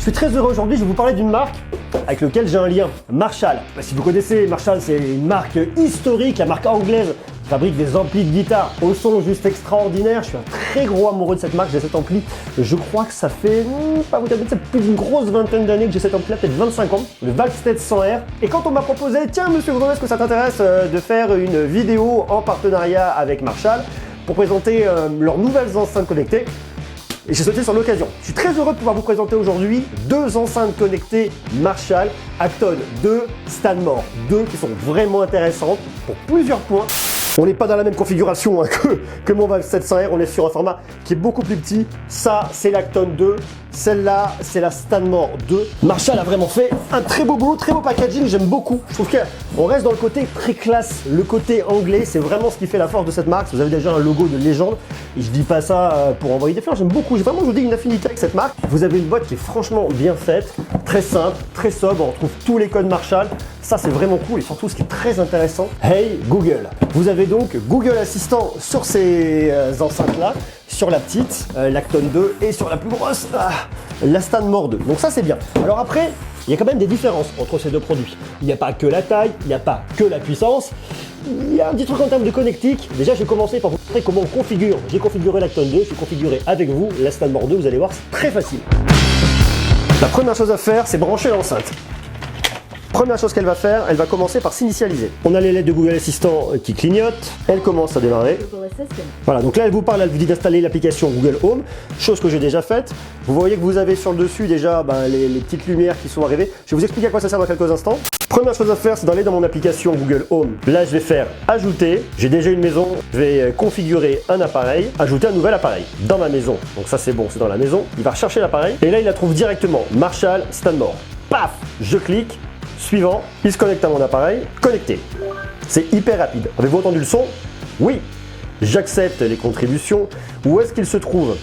suis très heureux aujourd'hui, je vais vous parler d'une marque avec laquelle j'ai un lien, Marshall. Si vous connaissez, Marshall c'est une marque historique, la marque anglaise qui fabrique des amplis de guitare au son juste extraordinaire. Je suis un très gros amoureux de cette marque, j'ai cet ampli. Je crois que ça fait, pas vous dire, plus d'une grosse vingtaine d'années que j'ai cet ampli là, peut-être 25 ans, le Valstead 100R. Et quand on m'a proposé, tiens monsieur Gourdon, est-ce que ça t'intéresse de faire une vidéo en partenariat avec Marshall pour présenter leurs nouvelles enceintes connectées, et j'ai sauté sur l'occasion. Je suis très heureux de pouvoir vous présenter aujourd'hui deux enceintes connectées Marshall Acton 2, Stanmore 2 qui sont vraiment intéressantes pour plusieurs points. On n'est pas dans la même configuration que mon Valstead 100R, on est sur un format qui est beaucoup plus petit. Ça, c'est l'Acton 2. Celle-là, c'est la Stanmore 2. Marshall a vraiment fait un très beau boulot, très beau packaging, j'aime beaucoup. Je trouve qu'on reste dans le côté très classe, le côté anglais, c'est vraiment ce qui fait la force de cette marque. Vous avez déjà un logo de légende, et je dis pas ça pour envoyer des fleurs, j'aime beaucoup. Vraiment, je vous dis, une affinité avec cette marque. Vous avez une boîte qui est franchement bien faite, très simple, très sobre, on retrouve tous les codes Marshall. Ça, c'est vraiment cool, et surtout, ce qui est très intéressant, Hey Google. Vous avez donc Google Assistant sur ces enceintes-là, sur la petite, l'Acton 2, et sur la plus grosse, la Stanmore 2. Donc ça, c'est bien. Alors après, il y a quand même des différences entre ces deux produits. Il n'y a pas que la taille, il n'y a pas que la puissance. Il y a un petit truc en termes de connectique. Déjà, je vais commencer par vous montrer comment on configure. J'ai configuré l'Acton 2, je vais configurer avec vous la Stanmore 2. Vous allez voir, c'est très facile. La première chose à faire, c'est brancher l'enceinte. Première chose qu'elle va faire, elle va commencer par s'initialiser. On a les LED de Google Assistant qui clignotent, elle commence à démarrer. Voilà, donc là elle vous parle, elle vous dit d'installer l'application Google Home, chose que j'ai déjà faite. Vous voyez que vous avez sur le dessus déjà les petites lumières qui sont arrivées. Je vais vous expliquer à quoi ça sert dans quelques instants. Première chose à faire, c'est d'aller dans mon application Google Home. Là je vais faire ajouter, j'ai déjà une maison, je vais configurer un appareil, ajouter un nouvel appareil dans ma maison. Donc ça c'est bon, c'est dans la maison. Il va rechercher l'appareil et là il la trouve directement, Marshall Stanmore. Paf, je clique. Suivant, il se connecte à mon appareil, connecté. C'est hyper rapide. Avez-vous entendu le son? Oui. J'accepte les contributions. Où est-ce qu'il se trouve?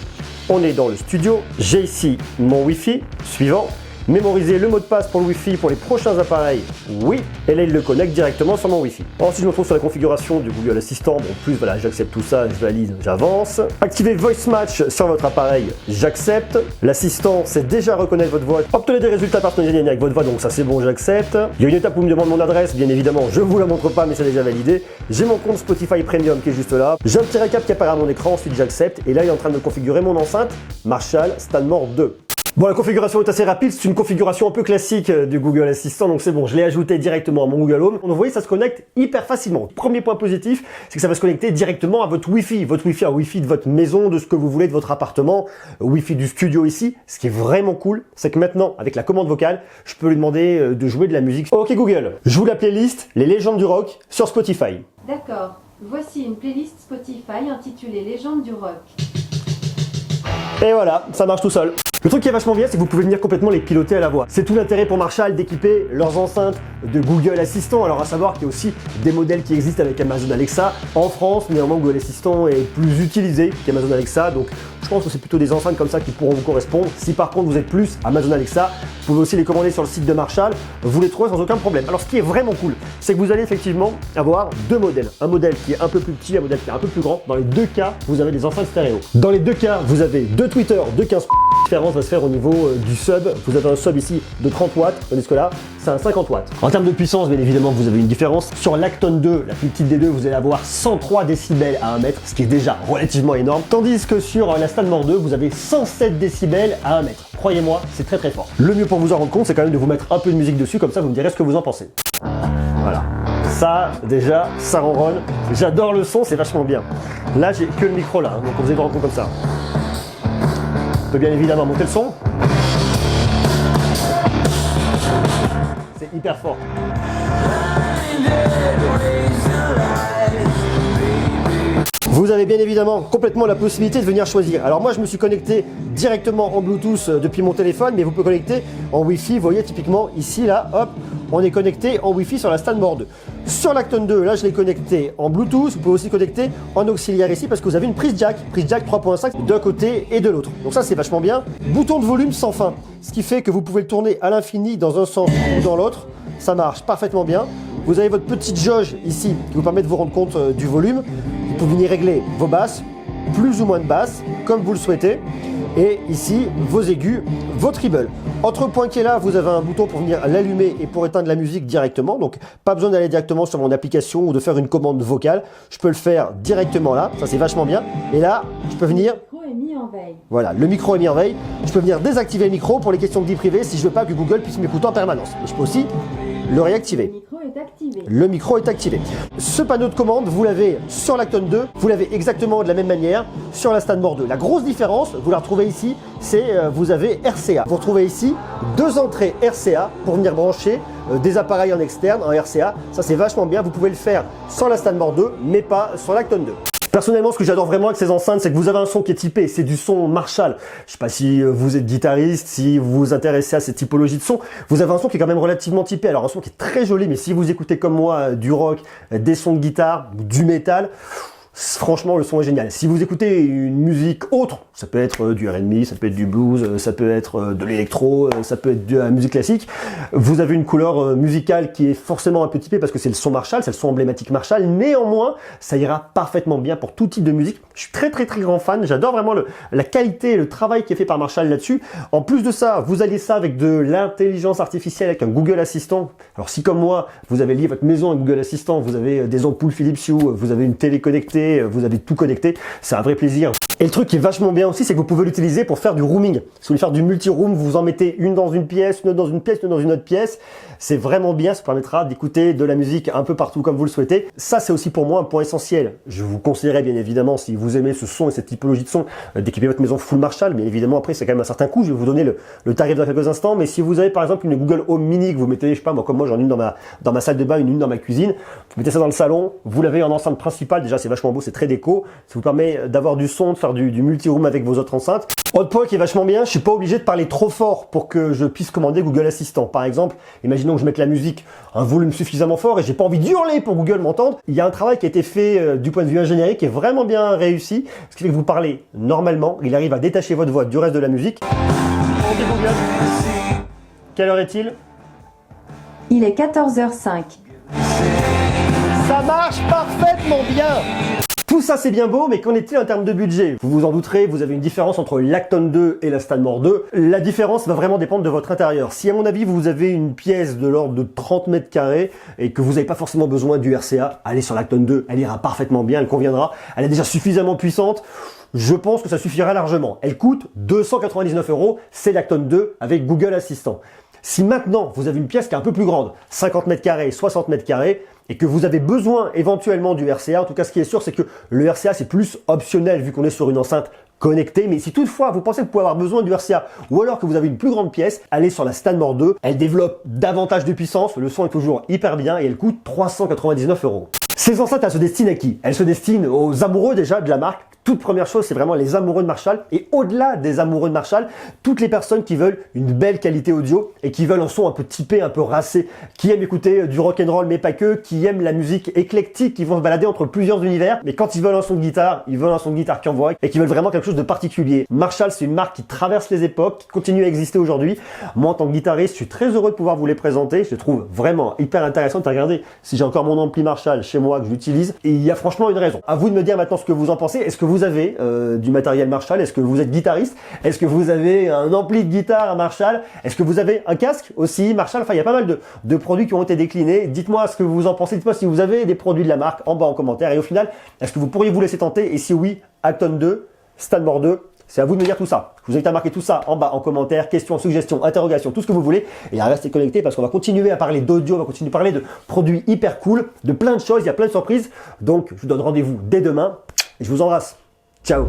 On est dans le studio. J'ai ici mon Wi-Fi. Suivant. Mémoriser le mot de passe pour le Wi-Fi pour les prochains appareils. Oui. Et là, il le connecte directement sur mon Wi-Fi. Ensuite, je me trouve sur la configuration du Google Assistant. Bon, plus, voilà, j'accepte tout ça, je valide, j'avance. Activez Voice Match sur votre appareil. J'accepte. L'assistant sait déjà reconnaître votre voix. Obtenez des résultats personnalisés avec votre voix, donc ça c'est bon, j'accepte. Il y a une étape où on me demande mon adresse, bien évidemment, je vous la montre pas, mais c'est déjà validé. J'ai mon compte Spotify Premium qui est juste là. J'ai un petit récap qui apparaît à mon écran, ensuite j'accepte. Et là, il est en train de configurer mon enceinte Marshall Stanmore 2. Bon, la configuration est assez rapide, c'est une configuration un peu classique du Google Assistant, donc c'est bon, je l'ai ajouté directement à mon Google Home. Vous voyez, ça se connecte hyper facilement. Premier point positif, c'est que ça va se connecter directement à votre Wi-Fi. Votre Wi-Fi, un Wi-Fi de votre maison, de ce que vous voulez, de votre appartement, Wi-Fi du studio ici. Ce qui est vraiment cool, c'est que maintenant, avec la commande vocale, je peux lui demander de jouer de la musique. Ok Google, joue la playlist Les légendes du rock sur Spotify. D'accord, voici une playlist Spotify intitulée Légendes du rock. Et voilà, ça marche tout seul. Le truc qui est vachement bien, c'est que vous pouvez venir complètement les piloter à la voix. C'est tout l'intérêt pour Marshall d'équiper leurs enceintes de Google Assistant. Alors à savoir qu'il y a aussi des modèles qui existent avec Amazon Alexa. En France, néanmoins, Google Assistant est plus utilisé qu'Amazon Alexa. Donc je pense que c'est plutôt des enceintes comme ça qui pourront vous correspondre. Si par contre vous êtes plus Amazon Alexa, vous pouvez aussi les commander sur le site de Marshall. Vous les trouvez sans aucun problème. Alors ce qui est vraiment cool, c'est que vous allez effectivement avoir deux modèles. Un modèle qui est un peu plus petit, un modèle qui est un peu plus grand. Dans les deux cas, vous avez des enceintes stéréo. Dans les deux cas, vous avez deux tweeters de 15. La différence va se faire au niveau du sub. Vous avez un sub ici de 30 watts, tandis que là, c'est un 50 watts. En termes de puissance, bien évidemment, vous avez une différence. Sur l'Acton 2, la plus petite des deux, vous allez avoir 103 décibels à 1 mètre, ce qui est déjà relativement énorme. Tandis que sur la Stanmore 2, vous avez 107 décibels à 1 mètre. Croyez-moi, c'est très très fort. Le mieux pour vous en rendre compte, c'est quand même de vous mettre un peu de musique dessus, comme ça vous me direz ce que vous en pensez. Voilà. Ça, déjà, ça ronronne. J'adore le son, c'est vachement bien. Là, j'ai que le micro là, donc vous allez vous rendre compte comme ça. On peut bien évidemment monter le son. C'est hyper fort. Vous avez bien évidemment complètement la possibilité de venir choisir. Alors moi je me suis connecté directement en Bluetooth depuis mon téléphone, mais vous pouvez connecter en Wi-Fi. Vous voyez typiquement ici là, hop, on est connecté en Wi-Fi sur la Stanmore 2. Sur l'Acton 2, là je l'ai connecté en Bluetooth. Vous pouvez aussi connecter en auxiliaire ici parce que vous avez une prise jack 3.5 d'un côté et de l'autre. Donc ça c'est vachement bien. Bouton de volume sans fin, ce qui fait que vous pouvez le tourner à l'infini dans un sens ou dans l'autre. Ça marche parfaitement bien. Vous avez votre petite jauge ici qui vous permet de vous rendre compte du volume. Vous pouvez venir régler vos basses, plus ou moins de basses, comme vous le souhaitez. Et ici, vos aigus, vos trebles. Entre point qui est là, vous avez un bouton pour venir l'allumer et pour éteindre la musique directement. Donc, pas besoin d'aller directement sur mon application ou de faire une commande vocale. Je peux le faire directement là. Ça, c'est vachement bien. Et là, je peux venir... Le micro est mis en veille. Voilà, le micro est mis en veille. Je peux venir désactiver le micro pour les questions de vie privée si je veux pas que Google puisse m'écouter en permanence. Et je peux aussi le réactiver. Le micro est activé. Le micro est activé. Ce panneau de commande, vous l'avez sur l'Acton 2, vous l'avez exactement de la même manière sur la Stanmore 2. La grosse différence, vous la retrouvez ici, c'est vous avez RCA. Vous retrouvez ici 2 entrées RCA pour venir brancher des appareils en externe, en RCA. Ça, c'est vachement bien. Vous pouvez le faire sur la Stanmore 2, mais pas sur l'Acton 2. Personnellement, ce que j'adore vraiment avec ces enceintes, c'est que vous avez un son qui est typé, c'est du son Marshall. Je sais pas si vous êtes guitariste, si vous vous intéressez à cette typologie de son, vous avez un son qui est quand même relativement typé. Alors un son qui est très joli, mais si vous écoutez comme moi du rock, des sons de guitare, du métal, franchement, le son est génial. Si vous écoutez une musique autre, ça peut être du R&B, ça peut être du blues, ça peut être de l'électro, ça peut être de la musique classique, vous avez une couleur musicale qui est forcément un peu typée parce que c'est le son Marshall, c'est le son emblématique Marshall. Néanmoins, ça ira parfaitement bien pour tout type de musique. Je suis très grand fan. J'adore vraiment la qualité et le travail qui est fait par Marshall là-dessus. En plus de ça, vous alliez ça avec de l'intelligence artificielle, avec un Google Assistant. Alors si comme moi, vous avez lié votre maison à Google Assistant, vous avez des ampoules Philips Hue, vous avez une télé connectée, vous avez tout connecté, c'est un vrai plaisir. Et le truc qui est vachement bien aussi, c'est que vous pouvez l'utiliser pour faire du rooming. Si vous voulez faire du multi-room, vous en mettez une dans une pièce, une autre dans une pièce, une autre dans une autre pièce. C'est vraiment bien, ça permettra d'écouter de la musique un peu partout comme vous le souhaitez. Ça, c'est aussi pour moi un point essentiel. Je vous conseillerais bien évidemment, si vous aimez ce son et cette typologie de son, d'équiper votre maison full Marshall. Mais évidemment, après, c'est quand même un certain coût. Je vais vous donner le tarif dans quelques instants. Mais si vous avez par exemple une Google Home Mini que vous mettez, je sais pas, moi comme moi j'en ai une dans ma salle de bain, une dans ma cuisine, vous mettez ça dans le salon, vous l'avez en enceinte principale. Déjà, c'est vachement beau, c'est très déco. Ça vous permet d'avoir du son, de faire du multi-room avec vos autres enceintes. Autre point qui est vachement bien, je suis pas obligé de parler trop fort pour que je puisse commander Google Assistant. Par exemple, imaginons que je mette la musique à un volume suffisamment fort et j'ai pas envie d'hurler pour Google m'entende. Il y a un travail qui a été fait du point de vue ingénierie qui est vraiment bien réussi. Ce qui fait que vous parlez normalement, il arrive à détacher votre voix du reste de la musique. On dit Google. Quelle heure est-il? Il est 14h05. Ça marche parfaitement bien. Tout ça c'est bien beau, mais qu'en est-il en termes de budget? Vous vous en douterez, vous avez une différence entre l'Acton 2 et la Stanmore 2. La différence va vraiment dépendre de votre intérieur. Si à mon avis vous avez une pièce de l'ordre de 30 mètres carrés et que vous n'avez pas forcément besoin du RCA, allez sur l'Acton 2, elle ira parfaitement bien, elle conviendra. Elle est déjà suffisamment puissante. Je pense que ça suffira largement. Elle coûte 299 €, c'est l'Acton 2 avec Google Assistant. Si maintenant vous avez une pièce qui est un peu plus grande, 50 mètres carrés, 60 mètres carrés, et que vous avez besoin éventuellement du RCA, en tout cas ce qui est sûr c'est que le RCA c'est plus optionnel vu qu'on est sur une enceinte connectée, mais si toutefois vous pensez que vous pouvez avoir besoin du RCA ou alors que vous avez une plus grande pièce, allez sur la Stanmore 2, elle développe davantage de puissance, le son est toujours hyper bien et elle coûte 399 €. Ces enceintes, elles se destinent à qui? Elles se destinent aux amoureux déjà de la marque. Toute première chose, c'est vraiment les amoureux de Marshall. Et au-delà des amoureux de Marshall, toutes les personnes qui veulent une belle qualité audio et qui veulent un son un peu typé, un peu racé, qui aiment écouter du rock and roll mais pas que, qui aiment la musique éclectique, qui vont se balader entre plusieurs univers. Mais quand ils veulent un son de guitare, ils veulent un son de guitare qui envoie et qui veulent vraiment quelque chose de particulier. Marshall, c'est une marque qui traverse les époques, qui continue à exister aujourd'hui. Moi, en tant que guitariste, je suis très heureux de pouvoir vous les présenter. Je les trouve vraiment hyper intéressantes. Regardez, si j'ai encore mon ampli Marshall chez moi que j'utilise, et il y a franchement une raison. À vous de me dire maintenant ce que vous en pensez. Est-ce que vous avez du matériel Marshall? Est-ce que vous êtes guitariste? Est-ce que vous avez un ampli de guitare à Marshall? Est-ce que vous avez un casque aussi Marshall? Enfin, il y a pas mal de produits qui ont été déclinés. Dites-moi ce que vous en pensez. Dites-moi si vous avez des produits de la marque en bas en commentaire. Et au final, est-ce que vous pourriez vous laisser tenter? Et si oui, Acton 2, Stanmore 2, c'est à vous de me dire tout ça. Je vous invite à marquer tout ça en bas en commentaire, questions, suggestions, interrogations, tout ce que vous voulez. Et à rester connecté parce qu'on va continuer à parler d'audio, on va continuer à parler de produits hyper cool, de plein de choses, il y a plein de surprises. Donc, je vous donne rendez-vous dès demain et je vous embrasse. Ciao.